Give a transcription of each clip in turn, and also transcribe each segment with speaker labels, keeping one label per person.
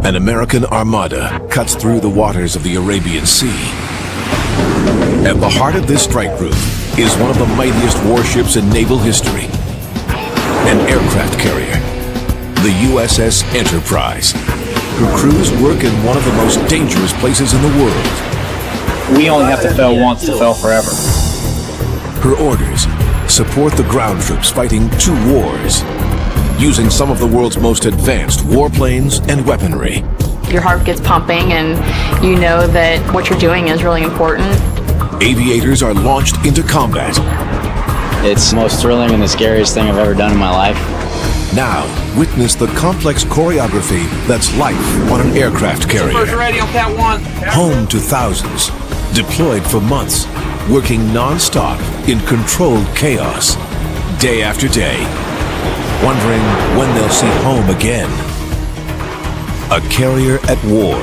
Speaker 1: An American armada cuts through the waters of the Arabian Sea. At the heart of this strike group is one of the mightiest warships in naval history, an aircraft carrier, the USS Enterprise. Her crews work in one of the most dangerous places in the world.
Speaker 2: We only have to fail once to fail forever.
Speaker 1: Her orders support the ground troops fighting 2 wars, using some of the world's most advanced warplanes and weaponry.
Speaker 3: Your heart gets pumping and you know that what you're doing is really important.
Speaker 1: Aviators are launched into combat.
Speaker 2: It's the most thrilling and the scariest thing I've ever done in my life.
Speaker 1: Now, witness the complex choreography that's life on an aircraft carrier.
Speaker 4: First ready on count 1.
Speaker 1: Home to thousands, deployed for months, working non-stop in controlled chaos, day after day, wondering when they'll see home again. A carrier at war,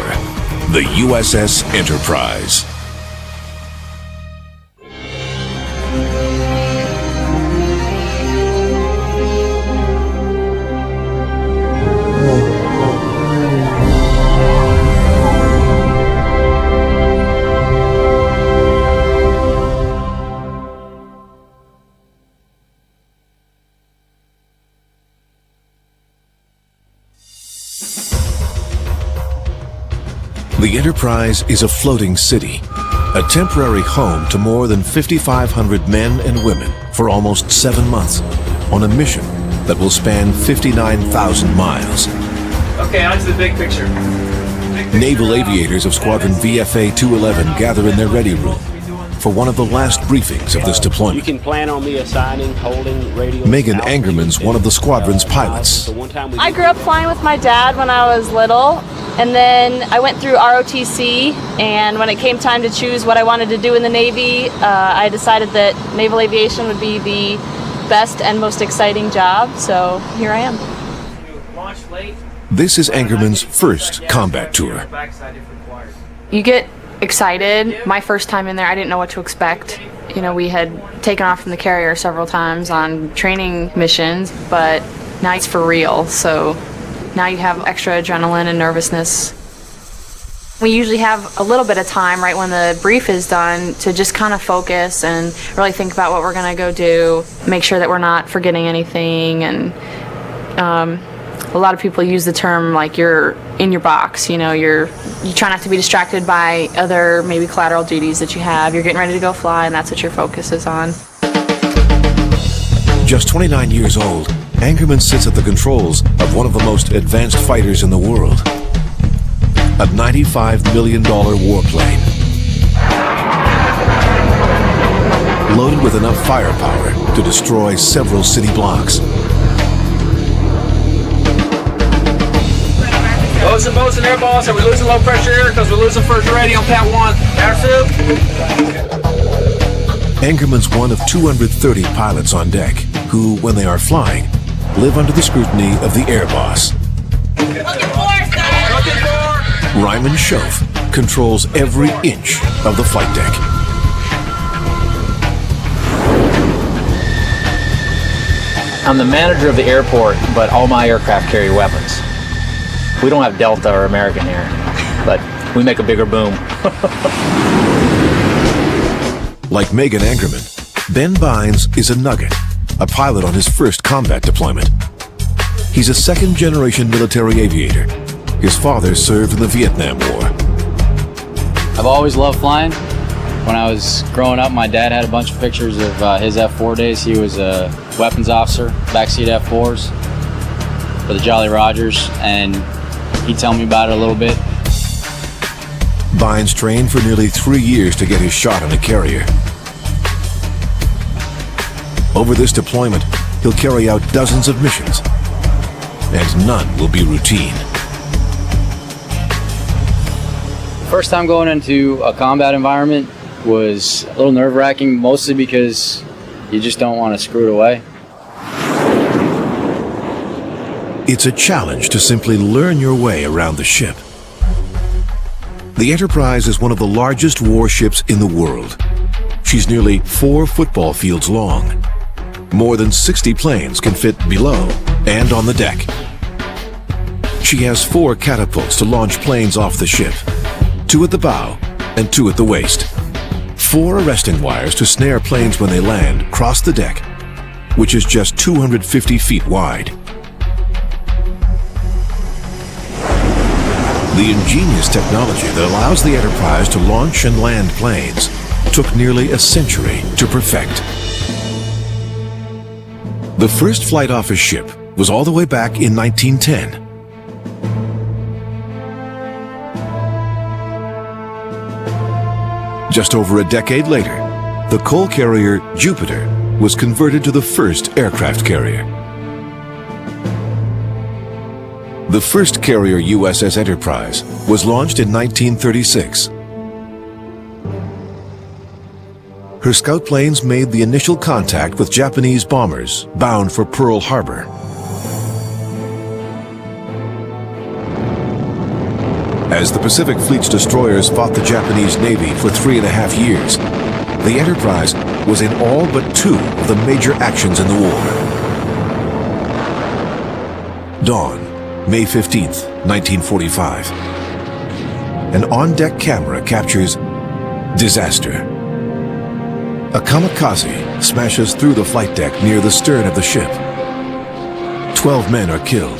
Speaker 1: the USS Enterprise. The Enterprise is a floating city, a temporary home to more than 5,500 men and women for almost 7 months on a mission that will span 59,000 miles.
Speaker 4: Okay, on to the big picture.
Speaker 1: Naval aviators of Squadron VFA 211 gather in their ready room for one of the last briefings of this deployment.
Speaker 5: You can plan on me assigning, holding radio.
Speaker 1: Megan Angerman's one of the squadron's pilots.
Speaker 3: I grew up flying with my dad when I was little, and then I went through ROTC, and when it came time to choose what I wanted to do in the Navy, I decided that naval aviation would be the best and most exciting job, so here I am.
Speaker 1: This is Angerman's first combat tour.
Speaker 3: You get excited. My first time in there, I didn't know what to expect. You know, we had taken off from the carrier several times on training missions, but now it's for real, so now you have extra adrenaline and nervousness. We usually have a little bit of time right when the brief is done to just kind of focus and really think about what we're going to go do, make sure that we're not forgetting anything. And a lot of people use the term like you're in your box, you know, you try not to be distracted by other maybe collateral duties that you have. You're getting ready to go fly, and that's what your focus is on.
Speaker 1: Just 29 years old, Angerman sits at the controls of one of the most advanced fighters in the world. A $95 million warplane. Loaded with enough firepower to destroy several city blocks.
Speaker 4: Boats and air balls. Are we losing low pressure air? Because we're losing first ready on count 1. Airfield.
Speaker 1: Angerman's one of 230 pilots on deck who, when they are flying, live under the scrutiny of the air boss. Ryman Schoaf controls every inch of the flight deck.
Speaker 2: I'm the manager of the airport, but all my aircraft carry weapons. We don't have Delta or American here, but we make a bigger boom.
Speaker 1: Like Megan Angerman, Ben Bynes is a nugget, a pilot on his first combat deployment. He's a second-generation military aviator. His father served in the Vietnam War.
Speaker 2: I've always loved flying. When I was growing up, my dad had a bunch of pictures of his F4 days. He was a weapons officer, backseat F4s for the Jolly Rogers, and he'd tell me about it a little bit.
Speaker 1: Bynes trained for nearly 3 years to get his shot on a carrier. Over this deployment, he'll carry out dozens of missions, and none will be routine.
Speaker 2: First time going into a combat environment was a little nerve-wracking, mostly because you just don't want to screw it away.
Speaker 1: It's a challenge to simply learn your way around the ship. The Enterprise is one of the largest warships in the world. She's nearly 4 football fields long. More than 60 planes can fit below and on the deck. She has 4 catapults to launch planes off the ship, 2 at the bow and 2 at the waist. 4 arresting wires to snare planes when they land cross the deck, which is just 250 feet wide. The ingenious technology that allows the Enterprise to launch and land planes took nearly a century to perfect. The first flight off a ship was all the way back in 1910. Just over a decade later, the coal carrier Jupiter was converted to the first aircraft carrier. The first carrier USS Enterprise was launched in 1936. Her scout planes made the initial contact with Japanese bombers bound for Pearl Harbor. As the Pacific Fleet's destroyers fought the Japanese Navy for 3.5 years, the Enterprise was in all but 2 of the major actions in the war. Dawn, May 15th, 1945. An on-deck camera captures disaster. A kamikaze smashes through the flight deck near the stern of the ship. 12 men are killed.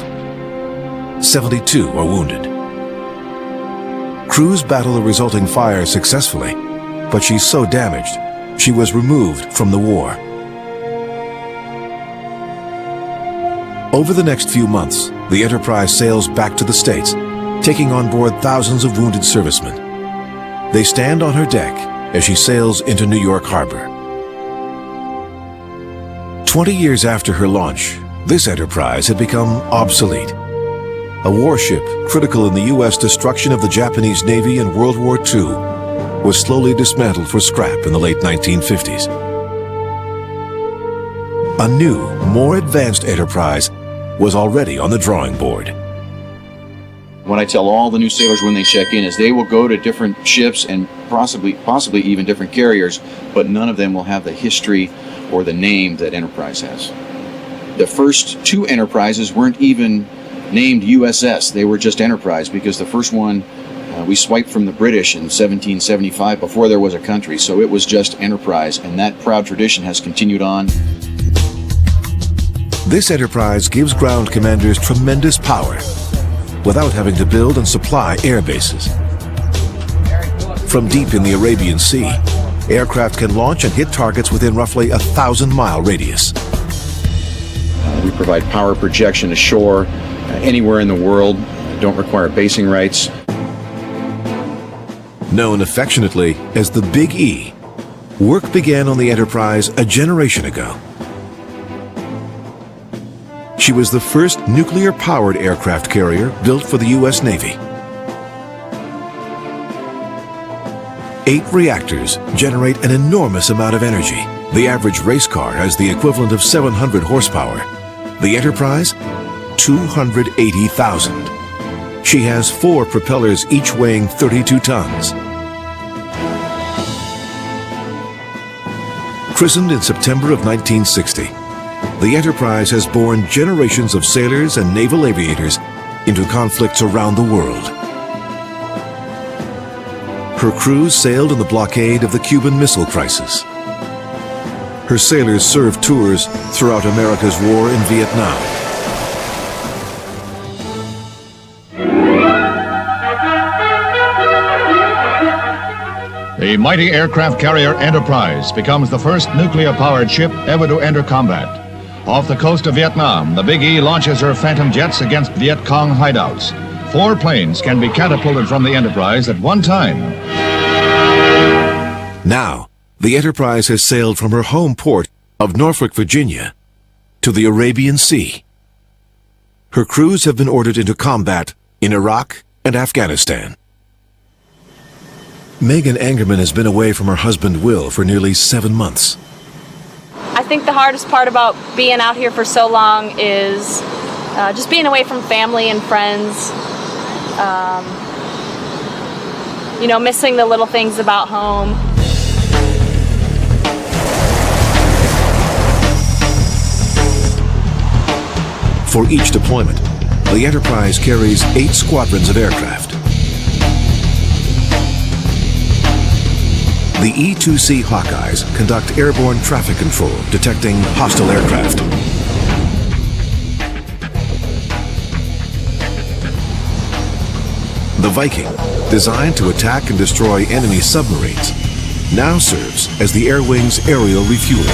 Speaker 1: 72 are wounded. Crews battle the resulting fire successfully, but she's so damaged, she was removed from the war. Over the next few months, the Enterprise sails back to the States, taking on board thousands of wounded servicemen. They stand on her deck as she sails into New York Harbor. 20 years after her launch, this Enterprise had become obsolete. A warship critical in the U.S. destruction of the Japanese Navy in World War II was slowly dismantled for scrap in the late 1950s. A new, more advanced Enterprise was already on the drawing board.
Speaker 6: What I tell all the new sailors when they check in is they will go to different ships and possibly even different carriers, but none of them will have the history or the name that Enterprise has. The first 2 Enterprises weren't even named USS, they were just Enterprise, because the first one we swiped from the British in 1775 before there was a country, so it was just Enterprise, and that proud tradition has continued on.
Speaker 1: This Enterprise gives ground commanders tremendous power without having to build and supply air bases. From deep in the Arabian Sea, aircraft can launch and hit targets within roughly a 1,000-mile radius.
Speaker 6: We provide power projection ashore anywhere in the world, don't require basing rights.
Speaker 1: Known affectionately as the Big E, work began on the Enterprise a generation ago. She was the first nuclear-powered aircraft carrier built for the U.S. Navy. 8 reactors generate an enormous amount of energy. The average race car has the equivalent of 700 horsepower. The Enterprise, 280,000. She has 4 propellers, each weighing 32 tons. Christened in September of 1960, the Enterprise has borne generations of sailors and naval aviators into conflicts around the world. Her crews sailed in the blockade of the Cuban Missile Crisis. Her sailors served tours throughout America's war in Vietnam.
Speaker 7: The mighty aircraft carrier Enterprise becomes the first nuclear-powered ship ever to enter combat. Off the coast of Vietnam, the Big E launches her Phantom jets against Viet Cong hideouts. 4 planes can be catapulted from the Enterprise at one time.
Speaker 1: Now, the Enterprise has sailed from her home port of Norfolk, Virginia, to the Arabian Sea. Her crews have been ordered into combat in Iraq and Afghanistan. Megan Angerman has been away from her husband Will for nearly 7 months.
Speaker 8: I think the hardest part about being out here for so long is just being away from family and friends. You know, missing the little things about home.
Speaker 1: For each deployment, the Enterprise carries 8 squadrons of aircraft. The E-2C Hawkeyes conduct airborne traffic control, detecting hostile aircraft. The Viking, designed to attack and destroy enemy submarines, now serves as the Air Wing's aerial refueler.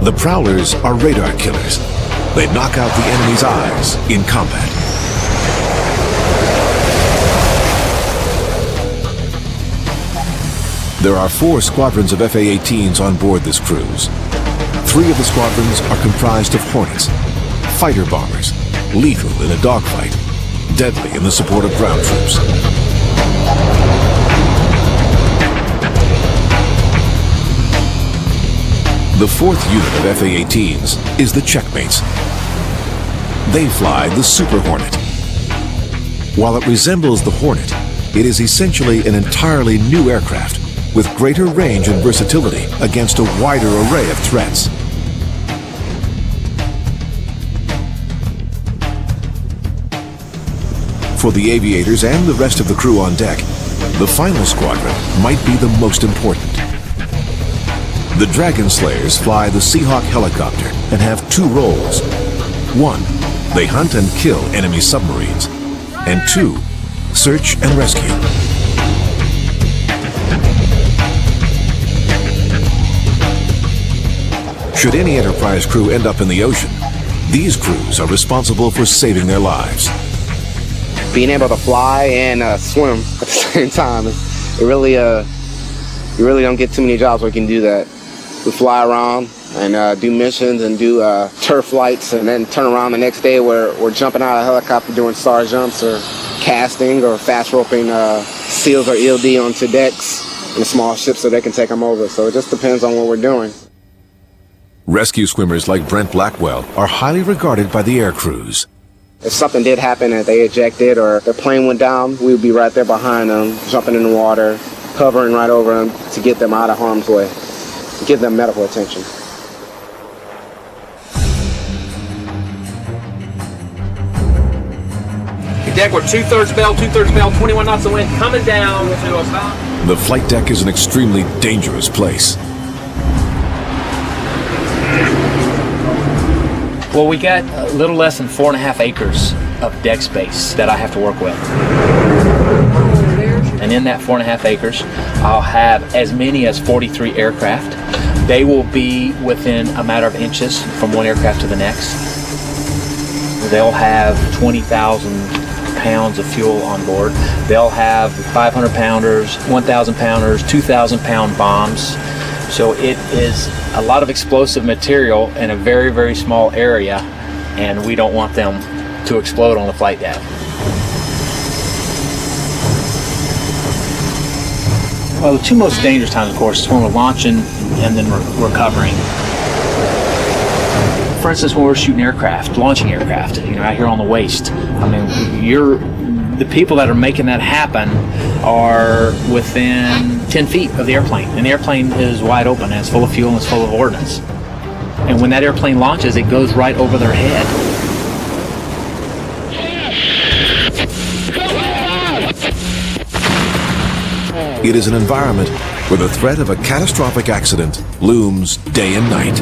Speaker 1: The Prowlers are radar killers. They knock out the enemy's eyes in combat. There are 4 squadrons of FA-18s on board this cruise. 3 of the squadrons are comprised of Hornets, fighter bombers, lethal in a dogfight, deadly in the support of ground troops. The 4th unit of FA-18s is the Checkmates. They fly the Super Hornet. While it resembles the Hornet, it is essentially an entirely new aircraft with greater range and versatility against a wider array of threats. For the aviators and the rest of the crew on deck, the final squadron might be the most important. The Dragon Slayers fly the Seahawk helicopter and have 2 roles. 1, they hunt and kill enemy submarines. And 2, search and rescue. Should any Enterprise crew end up in the ocean, these crews are responsible for saving their lives.
Speaker 9: Being able to fly and swim at the same time, you really don't get too many jobs where you can do that. We fly around and do missions and do turf flights, and then turn around the next day where we're jumping out of a helicopter doing star jumps or casting or fast roping SEALs or ELD onto decks in a small ship so they can take them over. So it just depends on what we're doing.
Speaker 1: Rescue swimmers like Brent Blackwell are highly regarded by the air crews.
Speaker 9: If something did happen and they ejected or their plane went down, we would be right there behind them, jumping in the water, hovering right over them to get them out of harm's way, to give them medical attention.
Speaker 4: Deck, we're 2/3 bell, 21 knots of wind, coming down to about.
Speaker 1: The flight deck is an extremely dangerous place.
Speaker 10: Well, we got a little less than 4.5 acres of deck space that I have to work with. And in that 4.5 acres, I'll have as many as 43 aircraft. They will be within a matter of inches from one aircraft to the next. They'll have 20,000 pounds of fuel on board. They'll have 500 pounders, 1,000 pounders, 2,000 pound bombs. So it is a lot of explosive material in a very, very small area, and we don't want them to explode on the flight deck. Well, the 2 most dangerous times, of course, is when we're launching and then we're recovering. For instance, when we're shooting aircraft, launching aircraft, out here on the waist. I mean, the people that are making that happen are within 10 feet of the airplane, and the airplane is wide open, and it's full of fuel and it's full of ordnance. And when that airplane launches, it goes right over their head.
Speaker 1: It is an environment where the threat of a catastrophic accident looms day and night.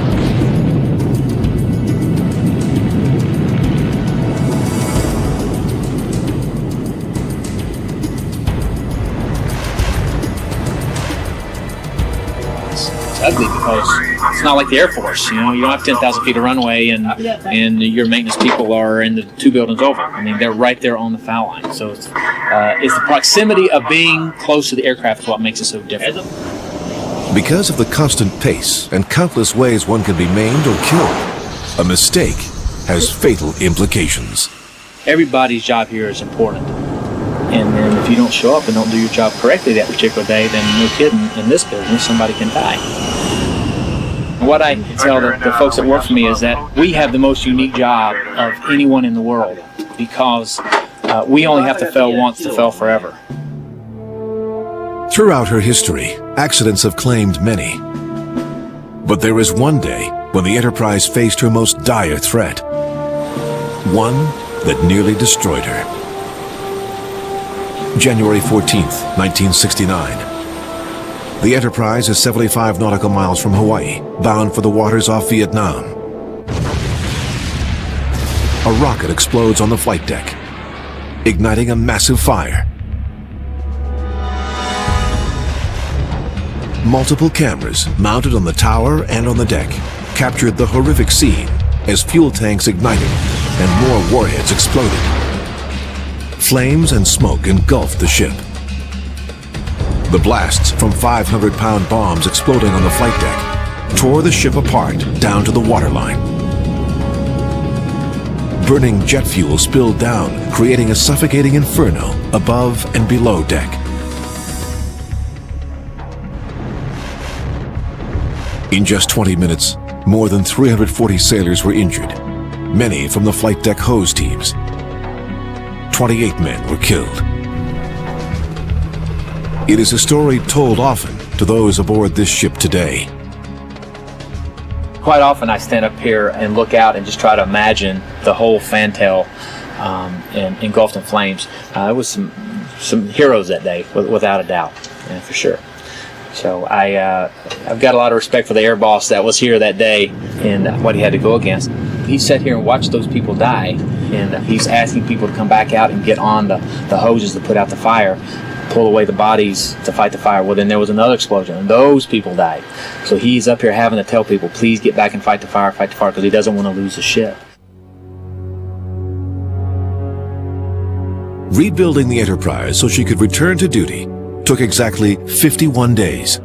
Speaker 10: Ugly because it's not like the Air Force. You don't have 10,000 feet of runway and your maintenance people are in the 2 buildings over. I mean, they're right there on the foul line. So it's the proximity of being close to the aircraft is what makes it so different.
Speaker 1: Because of the constant pace and countless ways one can be maimed or killed, a mistake has fatal implications.
Speaker 10: Everybody's job here is important. And then if you don't show up and don't do your job correctly that particular day, then no kidding, in this business, somebody can die. And what I tell the folks that work for me is that we have the most unique job of anyone in the world because we only have to fail once to fail forever.
Speaker 1: Throughout her history, accidents have claimed many. But there is one day when the Enterprise faced her most dire threat. One that nearly destroyed her. January 14th, 1969. The Enterprise is 75 nautical miles from Hawaii, bound for the waters off Vietnam. A rocket explodes on the flight deck, igniting a massive fire. Multiple cameras mounted on the tower and on the deck captured the horrific scene as fuel tanks ignited and more warheads exploded. Flames and smoke engulfed the ship. The blasts from 500-pound bombs exploding on the flight deck tore the ship apart down to the waterline. Burning jet fuel spilled down, creating a suffocating inferno above and below deck. In just 20 minutes, more than 340 sailors were injured, many from the flight deck hose teams. 28 men were killed. It is a story told often to those aboard this ship today.
Speaker 10: Quite often I stand up here and look out and just try to imagine the whole fantail engulfed in flames. There was some heroes that day, without a doubt, yeah, for sure. So I've got a lot of respect for the air boss that was here that day and what he had to go against. He sat here and watched those people die, and he's asking people to come back out and get on the hoses to put out the fire, pull away the bodies to fight the fire. Well, then there was another explosion, and those people died. So he's up here having to tell people, please get back and fight the fire, because he doesn't want to lose the ship.
Speaker 1: Rebuilding the Enterprise so she could return to duty took exactly 51 days.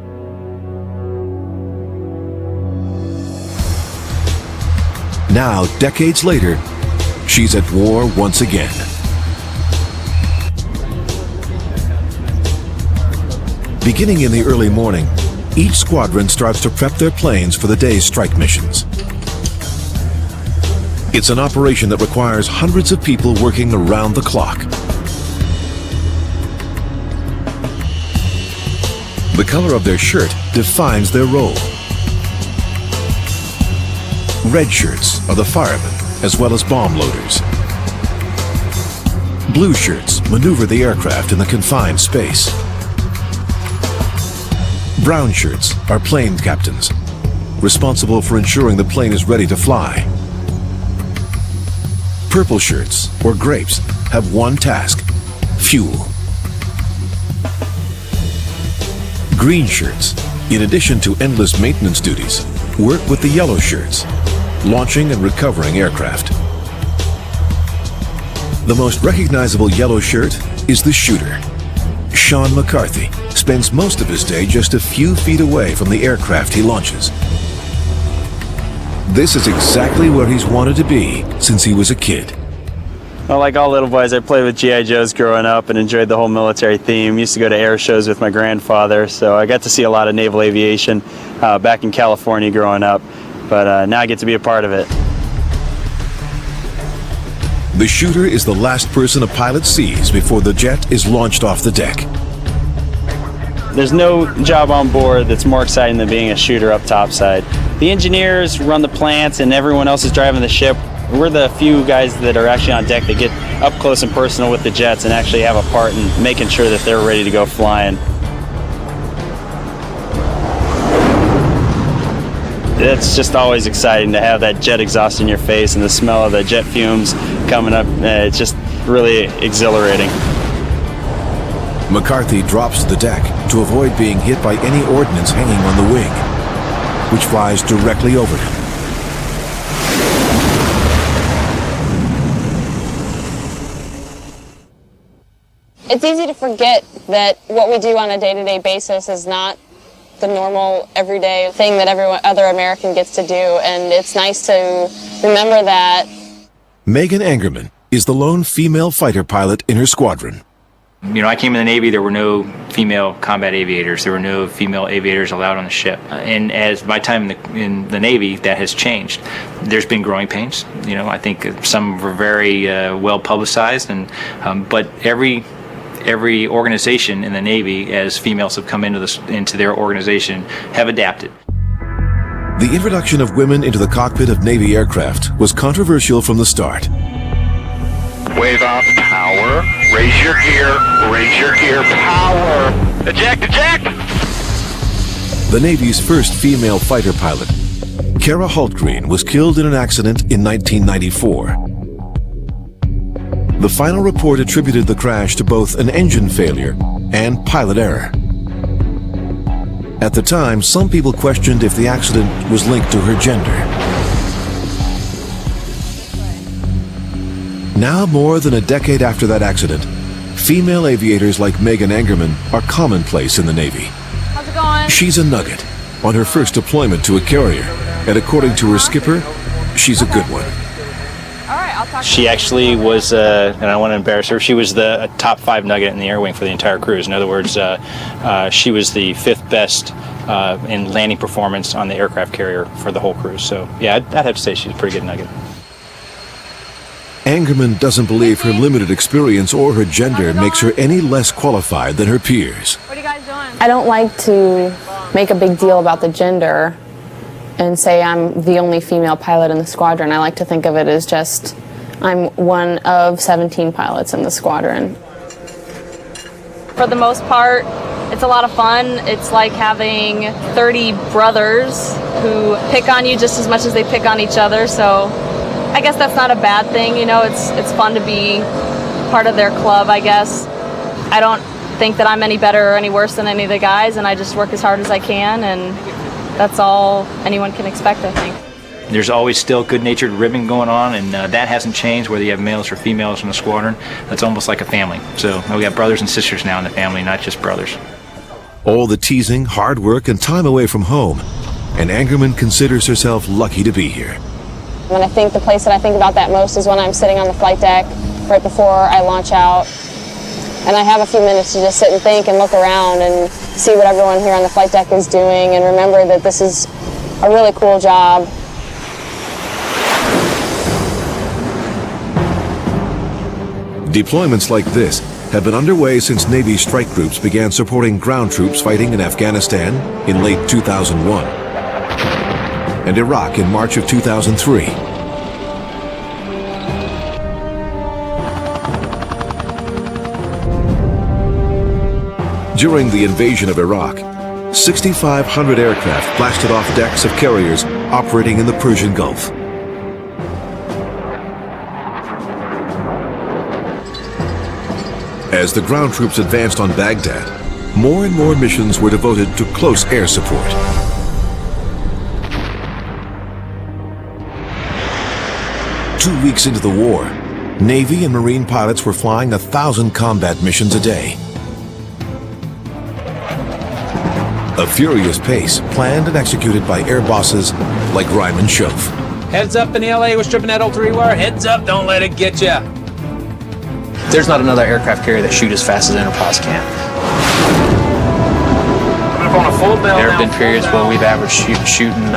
Speaker 1: Now, decades later, she's at war once again. Beginning in the early morning, each squadron starts to prep their planes for the day's strike missions. It's an operation that requires hundreds of people working around the clock. The color of their shirt defines their role. Red shirts are the firemen, as well as bomb loaders. Blue shirts maneuver the aircraft in the confined space. Brown shirts are plane captains, responsible for ensuring the plane is ready to fly. Purple shirts, or grapes, have one task: fuel. Green shirts, in addition to endless maintenance duties, work with the yellow shirts, launching and recovering aircraft. The most recognizable yellow shirt is the shooter. Sean McCarthy spends most of his day just a few feet away from the aircraft he launches. This is exactly where he's wanted to be since he was a kid.
Speaker 11: Well, like all little boys, I played with G.I. Joes growing up and enjoyed the whole military theme. Used to go to air shows with my grandfather, so I got to see a lot of naval aviation back in California growing up, but now I get to be a part of it.
Speaker 1: The shooter is the last person a pilot sees before the jet is launched off the deck.
Speaker 11: There's no job on board that's more exciting than being a shooter up topside. The engineers run the plants and everyone else is driving the ship. We're the few guys that are actually on deck that get up close and personal with the jets and actually have a part in making sure that they're ready to go flying. It's just always exciting to have that jet exhaust in your face and the smell of the jet fumes coming up. It's just really exhilarating.
Speaker 1: McCarthy drops to the deck to avoid being hit by any ordnance hanging on the wing, which flies directly over him.
Speaker 8: It's easy to forget that what we do on a day-to-day basis is not the normal, everyday thing that every other American gets to do, and it's nice to remember that.
Speaker 1: Megan Angerman is the lone female fighter pilot in her squadron.
Speaker 12: You know, I came in the Navy, there were no female combat aviators. There were no female aviators allowed on the ship. And as my time in the Navy, that has changed. There's been growing pains. You know, I think some were very well publicized, and but every organization in the Navy, as females have come into their organization, have adapted.
Speaker 1: The introduction of women into the cockpit of Navy aircraft was controversial from the start.
Speaker 13: Wave off power, raise your gear, power. Eject, eject!
Speaker 1: The Navy's first female fighter pilot, Kara Hultgreen, was killed in an accident in 1994. The final report attributed the crash to both an engine failure and pilot error. At the time, some people questioned if the accident was linked to her gender. Now, more than a decade after that accident, female aviators like Megan Angerman are commonplace in the Navy.
Speaker 3: How's it going?
Speaker 1: She's a nugget on her first deployment to a carrier, and according to her skipper, she's a good one.
Speaker 3: All right, I'll talk.
Speaker 12: She actually was, and I don't want to embarrass her, she was the top 5 nugget in the air wing for the entire cruise. In other words, she was the 5th best in landing performance on the aircraft carrier for the whole cruise. So yeah, I'd have to say she's a pretty good nugget.
Speaker 1: Angerman doesn't believe her limited experience or her gender makes her any less qualified than her peers.
Speaker 3: What are you guys doing?
Speaker 8: I don't like to make a big deal about the gender and say I'm the only female pilot in the squadron. I like to think of it as just I'm one of 17 pilots in the squadron.
Speaker 3: For the most part, it's a lot of fun. It's like having 30 brothers who pick on you just as much as they pick on each other. So I guess that's not a bad thing. You know, it's fun to be part of their club, I guess. I don't think that I'm any better or any worse than any of the guys, and I just work as hard as I can, and that's all anyone can expect, I think.
Speaker 12: There's always still good-natured ribbing going on, and that hasn't changed whether you have males or females in the squadron. That's almost like a family. So we got brothers and sisters now in the family, not just brothers.
Speaker 1: All the teasing, hard work, and time away from home, and Angerman considers herself lucky to be here.
Speaker 8: When I think the place that I think about that most is when I'm sitting on the flight deck right before I launch out. And I have a few minutes to just sit and think and look around and see what everyone here on the flight deck is doing and remember that this is a really cool job.
Speaker 1: Deployments like this have been underway since Navy strike groups began supporting ground troops fighting in Afghanistan in late 2001 and Iraq in March of 2003. During the invasion of Iraq, 6,500 aircraft blasted off decks of carriers operating in the Persian Gulf. As the ground troops advanced on Baghdad, more and more missions were devoted to close air support. Two weeks into the war, Navy and Marine pilots were flying 1,000 combat missions a day. A furious pace planned and executed by air bosses like Ryman Schoaf.
Speaker 4: Heads up in the LA, we're stripping that old 3-wire. Heads up, don't let it get ya.
Speaker 10: There's not another aircraft carrier that shoots as fast as Enterprise can.
Speaker 4: On a full bell
Speaker 10: There have
Speaker 4: now,
Speaker 10: been periods where we've averaged shooting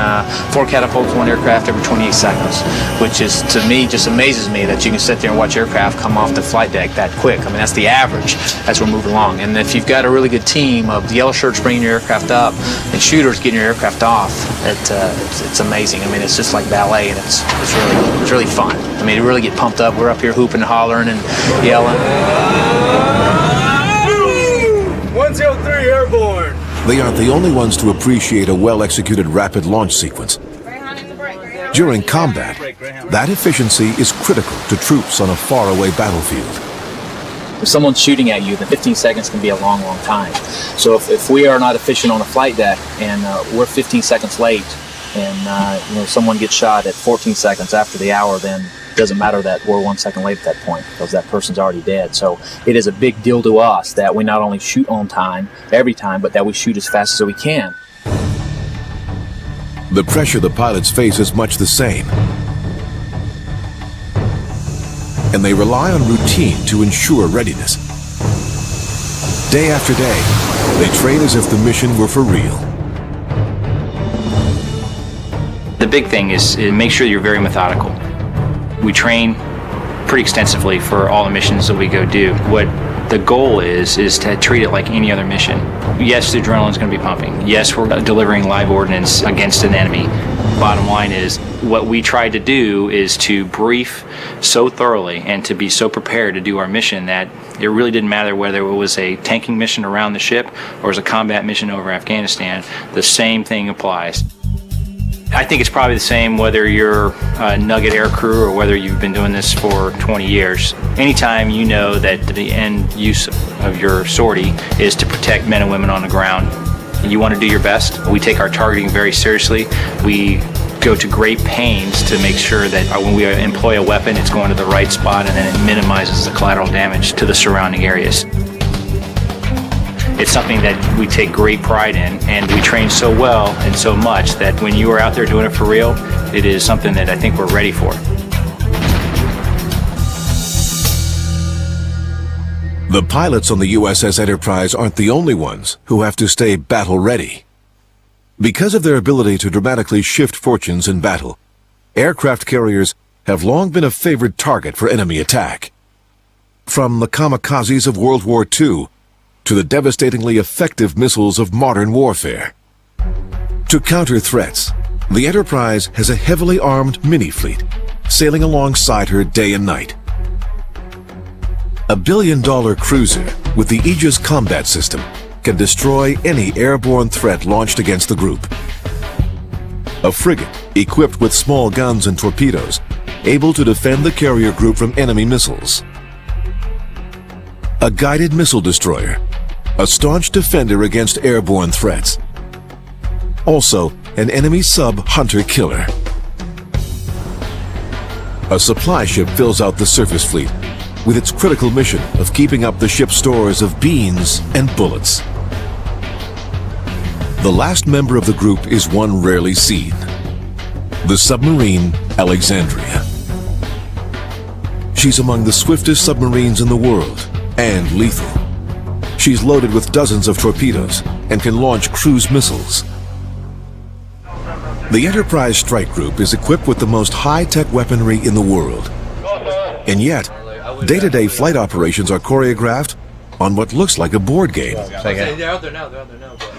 Speaker 10: 4 catapults, 1 aircraft every 28 seconds, which is, to me, just amazes me that you can sit there and watch aircraft come off the flight deck that quick. I mean, that's the average as we're moving along. And if you've got a really good team of the yellow shirts bringing your aircraft up and shooters getting your aircraft off, it's amazing. I mean, it's just like ballet, and it's really fun. I mean, you really get pumped up. We're up here hooping and hollering and yelling.
Speaker 4: 103 airborne.
Speaker 1: They aren't the only ones to appreciate a well-executed rapid launch sequence. During combat, that efficiency is critical to troops on a faraway battlefield.
Speaker 10: If someone's shooting at you, then 15 seconds can be a long, long time. So if we are not efficient on a flight deck and we're 15 seconds late and someone gets shot at 14 seconds after the hour, then it doesn't matter that we're 1 second late at that point because that person's already dead. So it is a big deal to us that we not only shoot on time every time, but that we shoot as fast as we can.
Speaker 1: The pressure the pilots face is much the same. And they rely on routine to ensure readiness. Day after day, they train as if the mission were for real.
Speaker 12: The big thing is make sure you're very methodical. We train pretty extensively for all the missions that we go do. What the goal is to treat it like any other mission. Yes, the adrenaline's going to be pumping. Yes, we're delivering live ordnance against an enemy. bottom line is what we tried to do is to brief so thoroughly and to be so prepared to do our mission that it really didn't matter whether it was a tanking mission around the ship or it was a combat mission over Afghanistan. The same thing applies. I think it's probably the same whether you're a Nugget air crew or whether you've been doing this for 20 years. Anytime you know that the end use of your sortie is to protect men and women on the ground, you want to do your best. We take our targeting very seriously. We go to great pains to make sure that when we employ a weapon, it's going to the right spot and then it minimizes the collateral damage to the surrounding areas. It's something that we take great pride in, and we train so well and so much that when you are out there doing it for real, it is something that I think we're ready for.
Speaker 1: The pilots on the USS Enterprise aren't the only ones who have to stay battle-ready. Because of their ability to dramatically shift fortunes in battle, aircraft carriers have long been a favored target for enemy attack. From the kamikazes of World War II to the devastatingly effective missiles of modern warfare. To counter threats, the Enterprise has a heavily armed mini-fleet sailing alongside her day and night. A billion-dollar cruiser with the Aegis combat system can destroy any airborne threat launched against the group. A frigate equipped with small guns and torpedoes, able to defend the carrier group from enemy missiles. A guided missile destroyer, a staunch defender against airborne threats. Also, an enemy sub-hunter-killer. A supply ship fills out the surface fleet with its critical mission of keeping up the ship's stores of beans and bullets. The last member of the group is one rarely seen, the submarine Alexandria. She's among the swiftest submarines in the world and lethal. She's loaded with dozens of torpedoes and can launch cruise missiles. The Enterprise Strike Group is equipped with the most high-tech weaponry in the world. And yet, day-to-day flight operations are choreographed on what looks like a board game.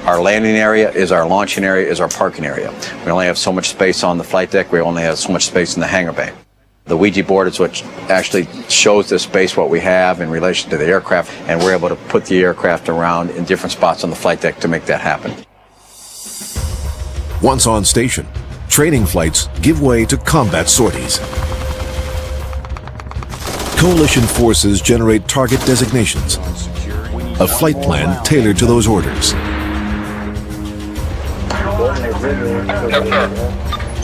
Speaker 6: Our landing area is our launching area, is our parking area. We only have so much space on the flight deck. We only have so much space in the hangar bay. The Ouija board is what actually shows the space, what we have in relation to the aircraft, and we're able to put the aircraft around in different spots on the flight deck to make that happen.
Speaker 1: Once on station, training flights give way to combat sorties. Coalition forces generate target designations, a flight plan tailored to those orders.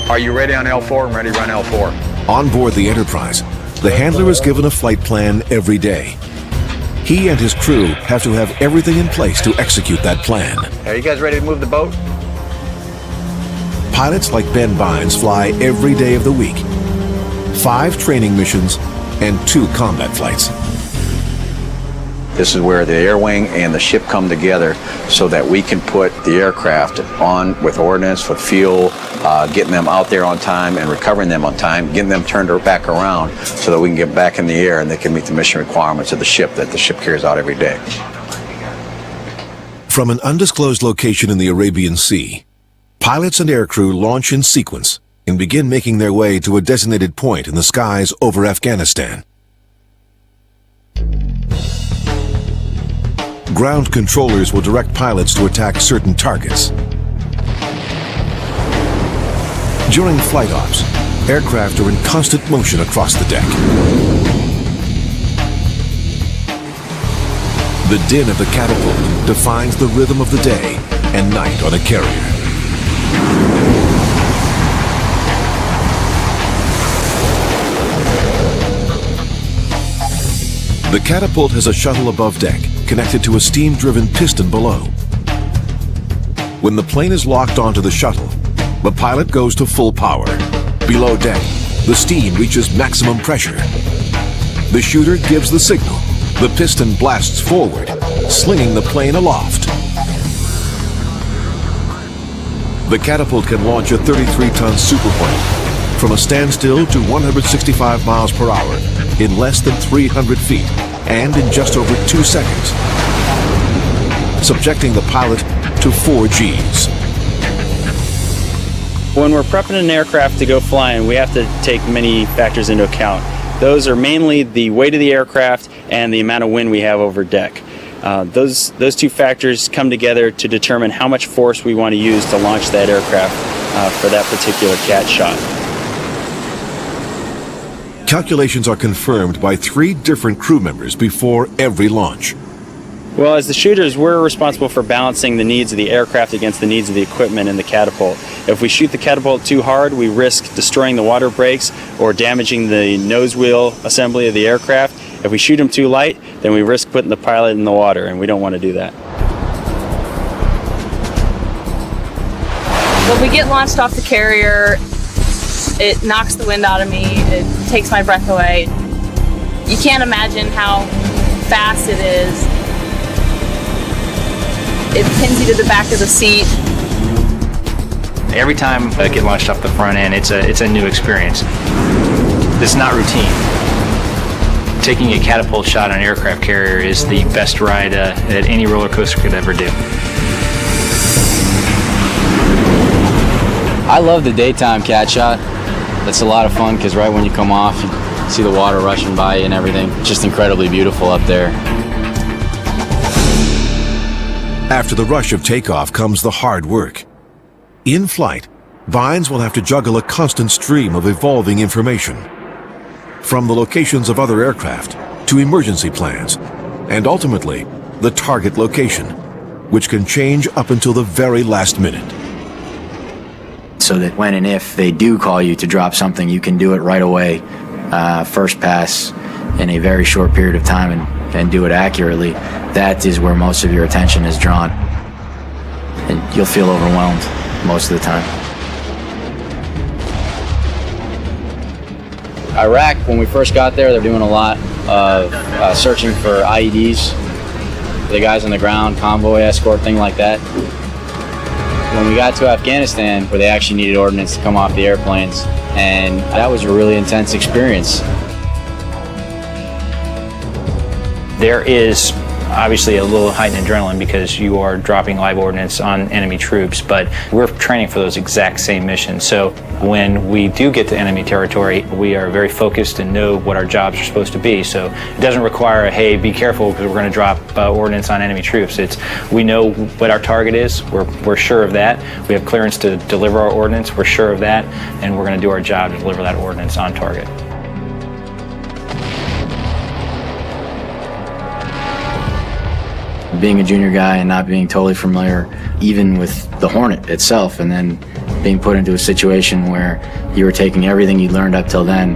Speaker 6: Are you ready on L4? I'm ready to run L4.
Speaker 1: On board the Enterprise, the handler is given a flight plan every day. He and his crew have to have everything in place to execute that plan.
Speaker 6: Are you guys ready to move the boat?
Speaker 1: Pilots like Ben Bynes fly every day of the week. 5 training missions and 2 combat flights.
Speaker 6: This is where the air wing and the ship come together so that we can put the aircraft on with ordnance, with fuel, getting them out there on time and recovering them on time, getting them turned back around so that we can get back in the air and they can meet the mission requirements of the ship that the ship carries out every day.
Speaker 1: From an undisclosed location in the Arabian Sea, pilots and aircrew launch in sequence and begin making their way to a designated point in the skies over Afghanistan. Ground controllers will direct pilots to attack certain targets. During flight ops, aircraft are in constant motion across the deck. The din of the catapult defines the rhythm of the day and night on a carrier. The catapult has a shuttle above deck connected to a steam-driven piston below. When the plane is locked onto the shuttle, the pilot goes to full power. Below deck, the steam reaches maximum pressure. The shooter gives the signal. The piston blasts forward, slinging the plane aloft. The catapult can launch a 33-ton superplane from a standstill to 165 miles per hour in less than 300 feet and in just over 2 seconds, subjecting the pilot to 4 Gs.
Speaker 11: When we're prepping an aircraft to go flying, we have to take many factors into account. Those are mainly the weight of the aircraft and the amount of wind we have over deck. Those two factors come together to determine how much force we want to use to launch that aircraft for that particular CAT shot.
Speaker 1: Calculations are confirmed by 3 different crew members before every launch.
Speaker 11: Well, as the shooters, we're responsible for balancing the needs of the aircraft against the needs of the equipment in the catapult. If we shoot the catapult too hard, we risk destroying the water brakes or damaging the nose wheel assembly of the aircraft. If we shoot them too light, then we risk putting the pilot in the water, and we don't want to do that.
Speaker 3: When we get launched off the carrier, it knocks the wind out of me, it takes my breath away. You can't imagine how fast it is. It pins you to the back of the seat.
Speaker 12: Every time I get launched off the front end, it's a new experience. It's not routine. Taking a catapult shot on an aircraft carrier is the best ride that any roller coaster could ever do.
Speaker 2: I love the daytime cat shot. It's a lot of fun because right when you come off, you see the water rushing by you and everything. It's just incredibly beautiful up there.
Speaker 1: After the rush of takeoff comes the hard work. In flight, Vines will have to juggle a constant stream of evolving information. From the locations of other aircraft to emergency plans, and ultimately, the target location, which can change up until the very last minute.
Speaker 2: So that when and if they do call you to drop something, you can do it right away, first pass, in a very short period of time and do it accurately. That is where most of your attention is drawn. And you'll feel overwhelmed most of the time. Iraq, when we first got there, they're doing a lot of searching for IEDs, the guys on the ground, convoy escort, thing like that. When we got to Afghanistan, where they actually needed ordnance to come off the airplanes, and that was a really intense experience.
Speaker 12: There is obviously a little heightened adrenaline because you are dropping live ordnance on enemy troops, but we're training for those exact same missions. So when we do get to enemy territory, we are very focused and know what our jobs are supposed to be. So it doesn't require a, hey, be careful because we're going to drop ordnance on enemy troops. We know what our target is. We're sure of that. We have clearance to deliver our ordnance. We're sure of that, and we're going to do our job to deliver that ordnance on target.
Speaker 2: Being a junior guy and not being totally familiar even with the Hornet itself, and then being put into a situation where you were taking everything you'd learned up till then,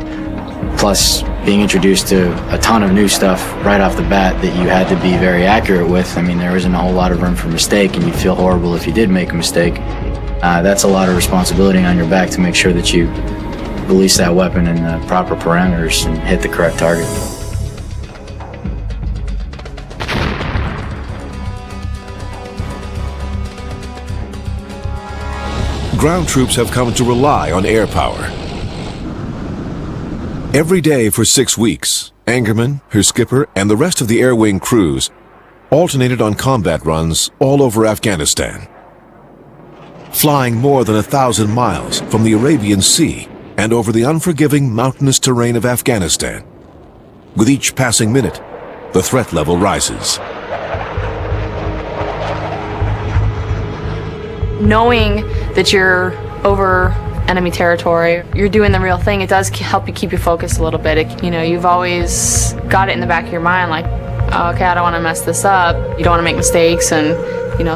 Speaker 2: plus being introduced to a ton of new stuff right off the bat that you had to be very accurate with. I mean, there isn't a whole lot of room for mistake, and you'd feel horrible if you did make a mistake. That's a lot of responsibility on your back to make sure that you release that weapon in the proper parameters and hit the correct target.
Speaker 1: Ground troops have come to rely on air power. Every day for 6 weeks, Angerman, her skipper, and the rest of the air wing crews alternated on combat runs all over Afghanistan. Flying more than 1,000 miles from the Arabian Sea and over the unforgiving mountainous terrain of Afghanistan. With each passing minute, the threat level rises.
Speaker 3: Knowing that you're over enemy territory, you're doing the real thing, it does help you keep your focus a little bit. You've always got it in the back of your mind, like, oh, okay, I don't want to mess this up. You don't want to make mistakes, and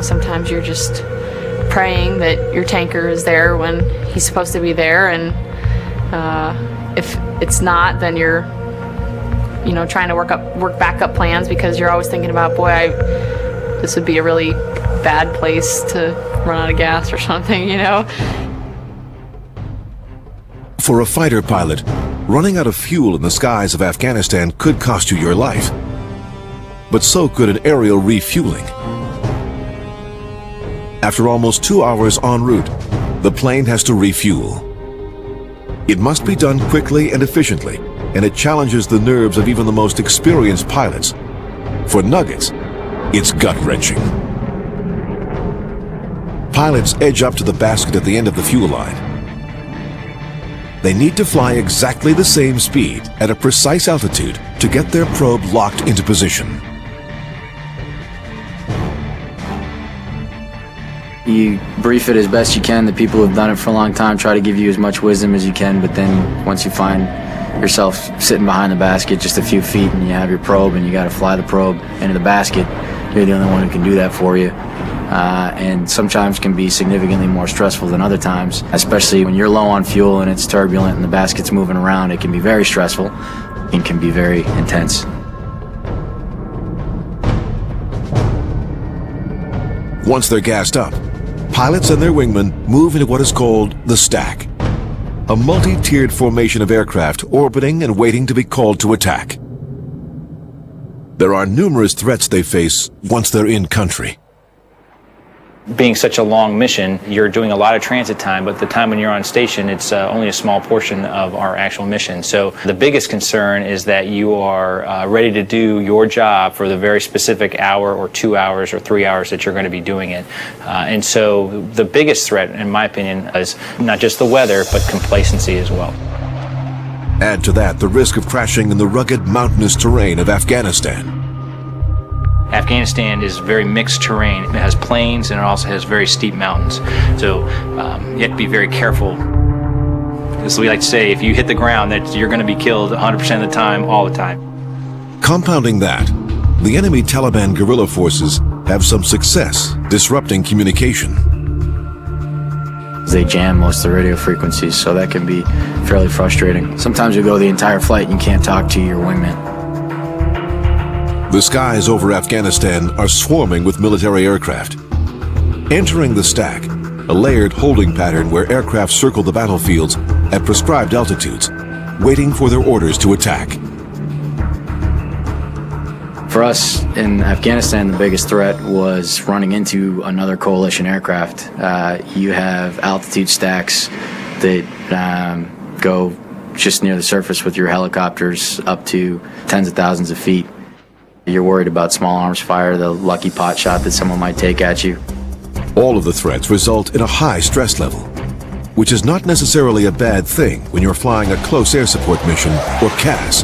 Speaker 3: sometimes you're just praying that your tanker is there when he's supposed to be there, and if it's not, then you're trying to work backup plans, because you're always thinking about, boy, this would be a really bad place to run out of gas or something,
Speaker 1: For a fighter pilot, running out of fuel in the skies of Afghanistan could cost you your life. But so could an aerial refueling. After almost 2 hours en route, the plane has to refuel. It must be done quickly and efficiently, and it challenges the nerves of even the most experienced pilots. For Nuggets, it's gut-wrenching. Pilots edge up to the basket at the end of the fuel line they need to fly exactly the same speed at a precise altitude to get their probe locked into position.
Speaker 2: You brief it as best you can. The people who have done it for a long time try to give you as much wisdom as you can, but then once you find yourself sitting behind the basket just a few feet and you have your probe and you got to fly the probe into the basket, you're the only one who can do that for you. And sometimes can be significantly more stressful than other times, especially when you're low on fuel and it's turbulent and the basket's moving around. It can be very stressful and can be very intense.
Speaker 1: Once they're gassed up, pilots and their wingmen move into what is called the stack, a multi-tiered formation of aircraft orbiting and waiting to be called to attack. There are numerous threats they face once they're in country.
Speaker 12: Being such a long mission, you're doing a lot of transit time, but the time when you're on station, it's only a small portion of our actual mission. So the biggest concern is that you are ready to do your job for the very specific hour or 2 hours or 3 hours that you're going to be doing it. And so the biggest threat, in my opinion, is not just the weather, but complacency as well.
Speaker 1: Add to that the risk of crashing in the rugged mountainous terrain of Afghanistan.
Speaker 12: Afghanistan is very mixed terrain. It has plains and it also has very steep mountains. So you have to be very careful. As we like to say, if you hit the ground, that you're going to be killed 100% of the time, all the time.
Speaker 1: Compounding that, the enemy Taliban guerrilla forces have some success disrupting communication.
Speaker 2: They jam most of the radio frequencies, so that can be fairly frustrating. Sometimes you go the entire flight and you can't talk to your wingman.
Speaker 1: The skies over Afghanistan are swarming with military aircraft. Entering the stack, a layered holding pattern where aircraft circle the battlefields at prescribed altitudes, waiting for their orders to attack.
Speaker 2: For us in Afghanistan, the biggest threat was running into another coalition aircraft. You have altitude stacks that go just near the surface with your helicopters up to tens of thousands of feet. You're worried about small arms fire, the lucky pot shot that someone might take at you.
Speaker 1: All of the threats result in a high stress level, which is not necessarily a bad thing when you're flying a close air support mission, or CAS,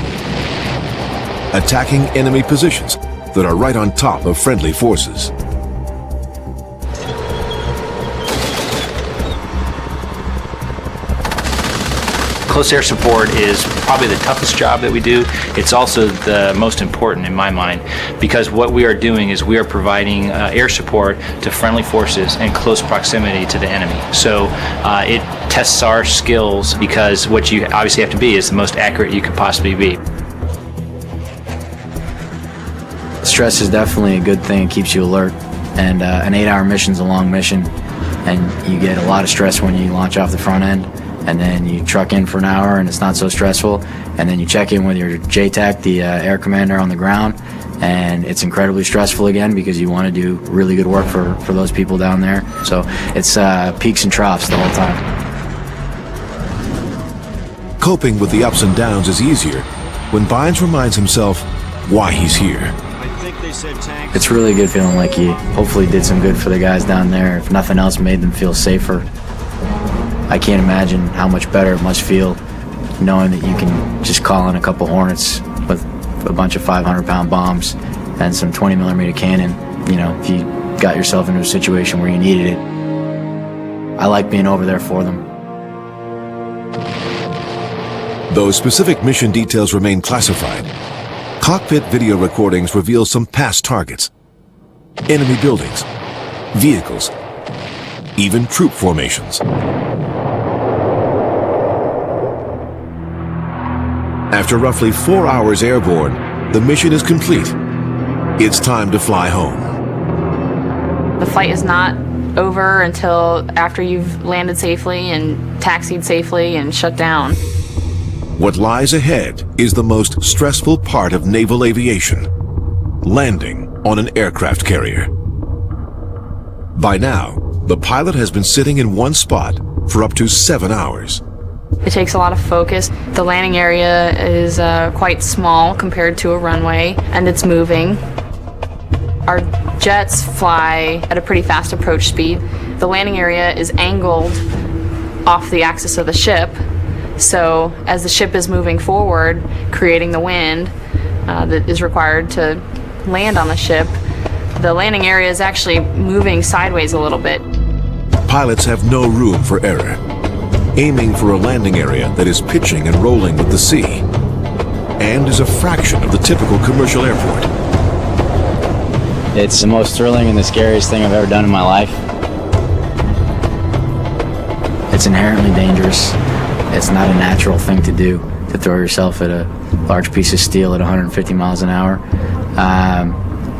Speaker 1: attacking enemy positions that are right on top of friendly forces.
Speaker 12: Close air support is probably the toughest job that we do. It's also the most important in my mind, because what we are doing is we are providing air support to friendly forces in close proximity to the enemy. So it tests our skills, because what you obviously have to be is the most accurate you could possibly be.
Speaker 2: Stress is definitely a good thing. It keeps you alert. And an 8-hour mission is a long mission, and you get a lot of stress when you launch off the front end. And then you truck in for an hour and it's not so stressful, and then you check in with your JTAC, the air commander on the ground, and it's incredibly stressful again because you want to do really good work for those people down there. So it's peaks and troughs the whole time.
Speaker 1: Coping with the ups and downs is easier when Bynes reminds himself why he's here.
Speaker 2: It's really good feeling like you hopefully did some good for the guys down there. If nothing else, made them feel safer. I can't imagine how much better it must feel knowing that you can just call in a couple Hornets with a bunch of 500-pound bombs and some 20mm cannon, you know, if you got yourself into a situation where you needed it. I like being over there for them.
Speaker 1: Though specific mission details remain classified, cockpit video recordings reveal some past targets, enemy buildings, vehicles, even troop formations. After roughly 4 hours airborne, the mission is complete. It's time to fly home.
Speaker 3: The flight is not over until after you've landed safely and taxied safely and shut down.
Speaker 1: What lies ahead is the most stressful part of naval aviation: landing on an aircraft carrier. By now, the pilot has been sitting in one spot for up to 7 hours.
Speaker 3: It takes a lot of focus. The landing area is quite small compared to a runway, and it's moving. Our jets fly at a pretty fast approach speed. The landing area is angled off the axis of the ship, So as the ship is moving forward, creating the wind that is required to land on the ship, the landing area is actually moving sideways a little bit.
Speaker 1: Pilots have no room for error, aiming for a landing area that is pitching and rolling with the sea, and is a fraction of the typical commercial airport.
Speaker 2: It's the most thrilling and the scariest thing I've ever done in my life. It's inherently dangerous. It's not a natural thing to do, to throw yourself at a large piece of steel at 150 miles an hour.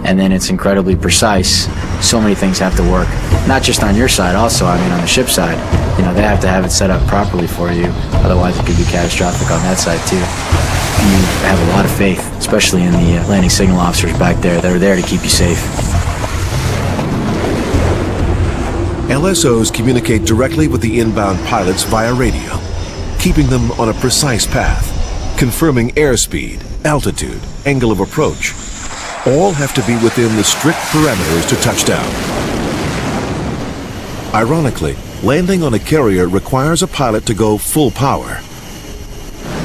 Speaker 2: And then it's incredibly precise. So many things have to work, not just on your side, also, I mean, on the ship side. You know, they have to have it set up properly for you, otherwise it could be catastrophic on that side too. And you have a lot of faith, especially in the landing signal officers back there that are there to keep you safe.
Speaker 1: LSOs communicate directly with the inbound pilots via radio, keeping them on a precise path, confirming airspeed, altitude, angle of approach. All have to be within the strict parameters to touchdown. Ironically, landing on a carrier requires a pilot to go full power.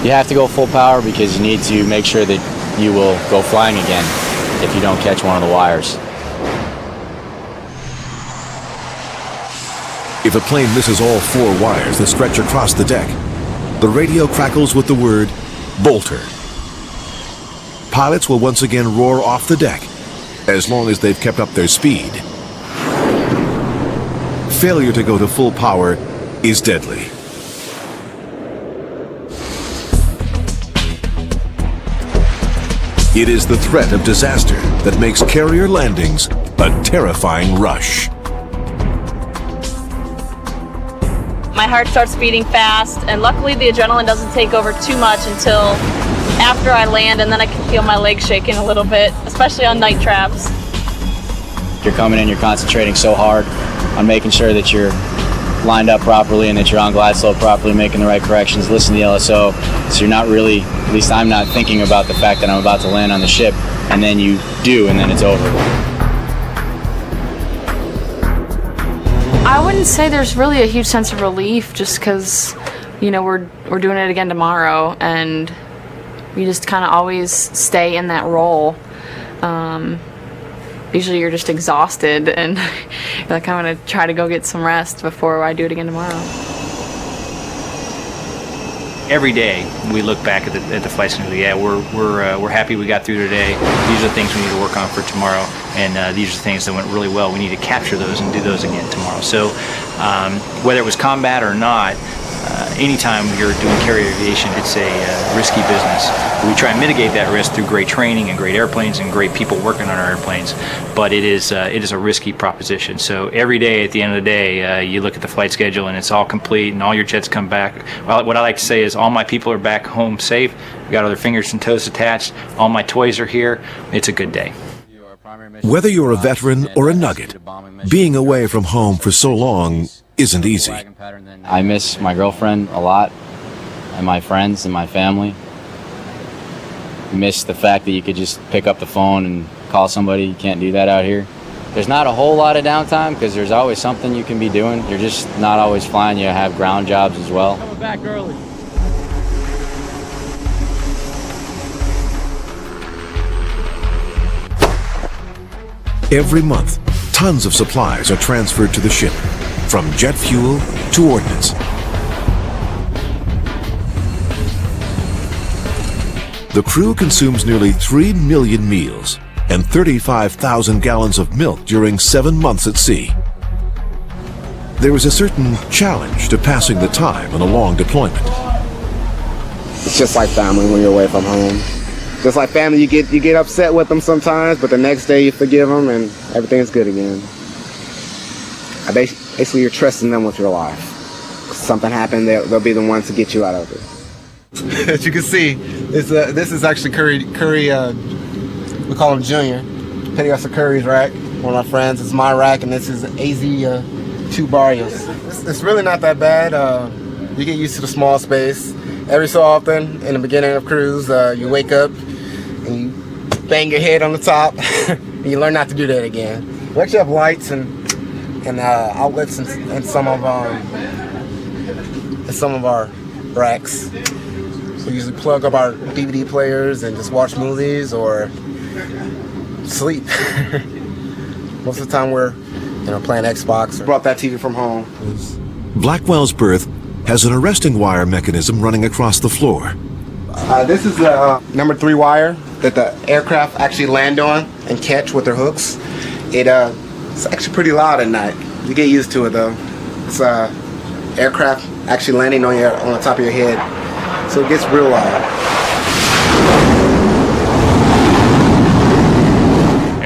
Speaker 2: You have to go full power because you need to make sure that you will go flying again if you don't catch one of the wires.
Speaker 1: If a plane misses all 4 wires that stretch across the deck, the radio crackles with the word bolter. Pilots will once again roar off the deck, as long as they've kept up their speed. Failure to go to full power is deadly. It is the threat of disaster that makes carrier landings a terrifying rush.
Speaker 14: My heart starts beating fast, and luckily the adrenaline doesn't take over too much until after I land, and then I can feel my legs shaking a little bit, especially on night traps.
Speaker 2: You're coming in, you're concentrating so hard on making sure that you're lined up properly and that you're on glide slope properly, making the right corrections, listen to the LSO, so you're not really, at least I'm not thinking about the fact that I'm about to land on the ship, and then you do, and then it's over.
Speaker 3: I wouldn't say there's really a huge sense of relief, just because, you know, we're doing it again tomorrow, and you just kind of always stay in that role. Usually you're just exhausted, and you're like, I'm gonna try to go get some rest before I do it again tomorrow.
Speaker 12: Every day we look back at the flights and go, yeah, we're happy we got through today. These are the things we need to work on for tomorrow, and these are the things that went really well. We need to capture those and do those again tomorrow. So whether it was combat or not, anytime you're doing carrier aviation, it's a risky business. We try and mitigate that risk through great training and great airplanes and great people working on our airplanes, but it is a risky proposition. So every day, at the end of the day, you look at the flight schedule and it's all complete and all your jets come back. Well, what I like to say is all my people are back home safe. We got all their fingers and toes attached. All my toys are here. It's a good day.
Speaker 1: Whether you're a veteran or a nugget, being away from home for so long isn't easy.
Speaker 2: I miss my girlfriend a lot, and my friends and my family. I miss the fact that you could just pick up the phone and call somebody. You can't do that out here. There's not a whole lot of downtime because there's always something you can be doing. You're just not always flying. You have ground jobs as well.
Speaker 4: Coming back early.
Speaker 1: Every month, tons of supplies are transferred to the ship, from jet fuel to ordnance. The crew consumes nearly 3 million meals and 35,000 gallons of milk during 7 months at sea. There is a certain challenge to passing the time on a long deployment.
Speaker 9: It's just like family when you're away from home. Just like family, you get upset with them sometimes, but the next day you forgive them and everything's good again. Basically, you're trusting them with your life. If something happened, they'll be the ones to get you out of it.
Speaker 15: As you can see, this is actually Curry. We call him Junior. Petty Officer Curry's rack. One of my friends. It's my rack, and this is AZ 2 Barrios. It's really not that bad. You get used to the small space. Every so often, in the beginning of cruise, you wake up and you bang your head on the top, and you learn not to do that again. We actually have lights and outlets in some of our racks. We usually plug up our DVD players and just watch movies or sleep. Most of the time we're playing Xbox. Or brought that TV from home.
Speaker 1: Blackwell's berth has an arresting wire mechanism running across the floor.
Speaker 15: This is the number 3 wire that the aircraft actually land on and catch with their hooks. It's actually pretty loud at night. You get used to it though. It's aircraft actually landing on the top of your head, so it gets real loud.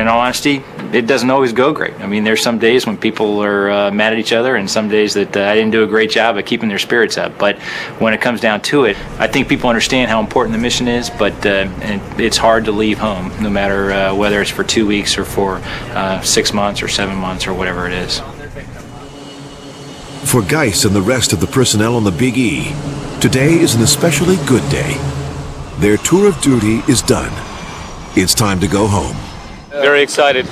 Speaker 12: In all honesty, it doesn't always go great. I mean, there's some days when people are mad at each other, and some days that I didn't do a great job of keeping their spirits up. But when it comes down to it, I think people understand how important the mission is, but and it's hard to leave home, no matter whether it's for 2 weeks or for 6 months or 7 months or whatever it is.
Speaker 1: For Geis and the rest of the personnel on the Big E, today is an especially good day. Their tour of duty is done. It's time to go home.
Speaker 16: Very excited.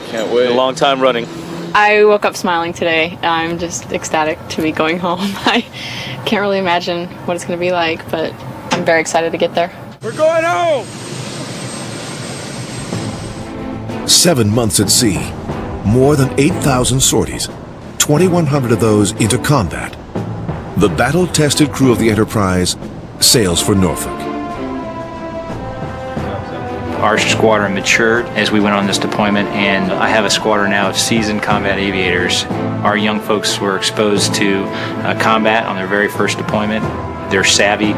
Speaker 16: Can't wait. A long time running.
Speaker 3: I woke up smiling today. I'm just ecstatic to be going home. I can't really imagine what it's going to be like, but I'm very excited to get there.
Speaker 16: We're going home!
Speaker 1: 7 months at sea, more than 8,000 sorties, 2,100 of those into combat. The battle-tested crew of the Enterprise sails for Norfolk.
Speaker 12: Our squadron matured as we went on this deployment, and I have a squadron now of seasoned combat aviators. Our young folks were exposed to combat on their very first deployment. They're savvy.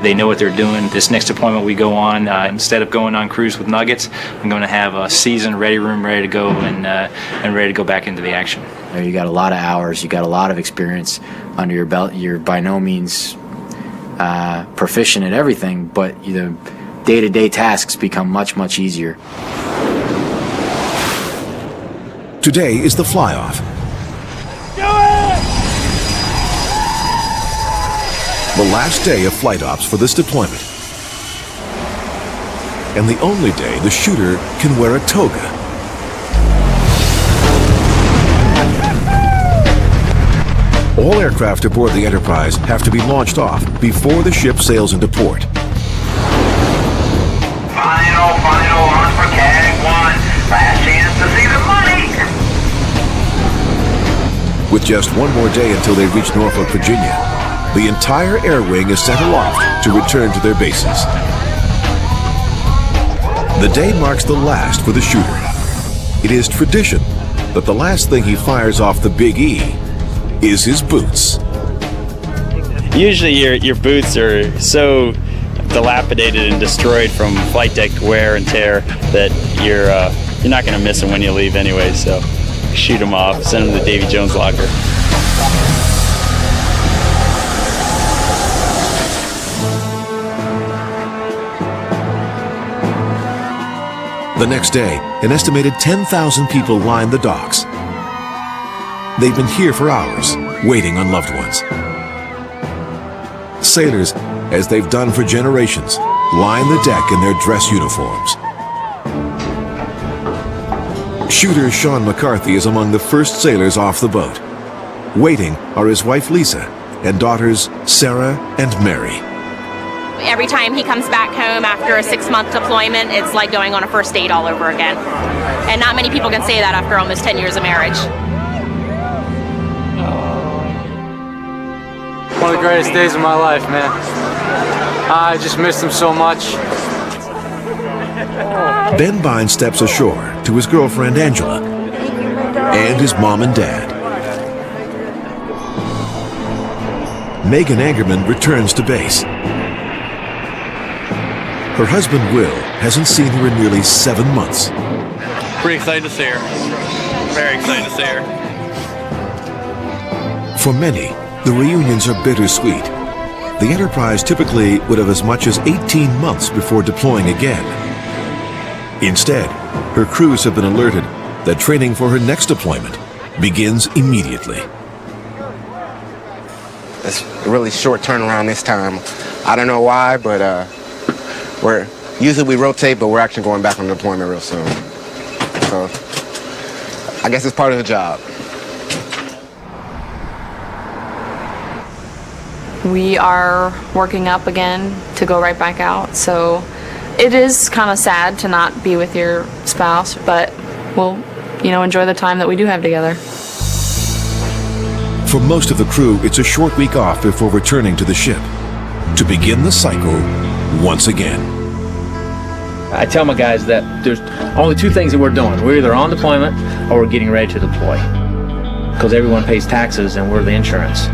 Speaker 12: They know what they're doing. This next deployment we go on, instead of going on cruise with nuggets, I'm going to have a seasoned ready room ready to go and ready to go back into the action.
Speaker 2: You got a lot of hours, you got a lot of experience under your belt. You're by no means proficient at everything, but the day-to-day tasks become much, much easier.
Speaker 1: Today is the fly-off. The last day of flight ops for this deployment. And the only day the shooter can wear a toga. All aircraft aboard the Enterprise have to be launched off before the ship sails into port.
Speaker 13: Final launch for CAG 1. Last chance to see the money.
Speaker 1: With just one more day until they reach Norfolk, Virginia, the entire air wing is sent aloft to return to their bases. The day marks the last for the shooter. It is tradition that the last thing he fires off the Big E is his boots.
Speaker 11: Usually your boots are so dilapidated and destroyed from flight deck wear and tear that you're not going to miss them when you leave anyway, so shoot them off, send them to the Davy Jones locker.
Speaker 1: The next day, an estimated 10,000 people line the docks. They've been here for hours, waiting on loved ones. Sailors, as they've done for generations, line the deck in their dress uniforms. Shooter Sean McCarthy is among the first sailors off the boat. Waiting are his wife Lisa and daughters Sarah and Mary.
Speaker 17: Every time he comes back home after a 6-month deployment, it's like going on a first date all over again. And not many people can say that after almost 10 years of marriage.
Speaker 18: One of the greatest days of my life, man. I just missed him so much.
Speaker 1: Ben Bine steps ashore to his girlfriend Angela and his mom and dad. Megan Angerman returns to base. Her husband Will hasn't seen her in nearly 7 months.
Speaker 16: Pretty excited to see her. Very excited to see her.
Speaker 1: For many, the reunions are bittersweet. The Enterprise typically would have as much as 18 months before deploying again. Instead, her crews have been alerted that training for her next deployment begins immediately.
Speaker 15: It's a really short turnaround this time. I don't know why, but usually we rotate, but we're actually going back on deployment real soon. So I guess it's part of the job.
Speaker 3: we are working up again to go right back out. So it is kind of sad to not be with your spouse, but we'll, enjoy the time that we do have together.
Speaker 1: For most of the crew, it's a short week off before returning to the ship to begin the cycle once again.
Speaker 10: I tell my guys that there's only two things that we're doing. We're either on deployment or we're getting ready to deploy, because everyone pays taxes and we're the insurance.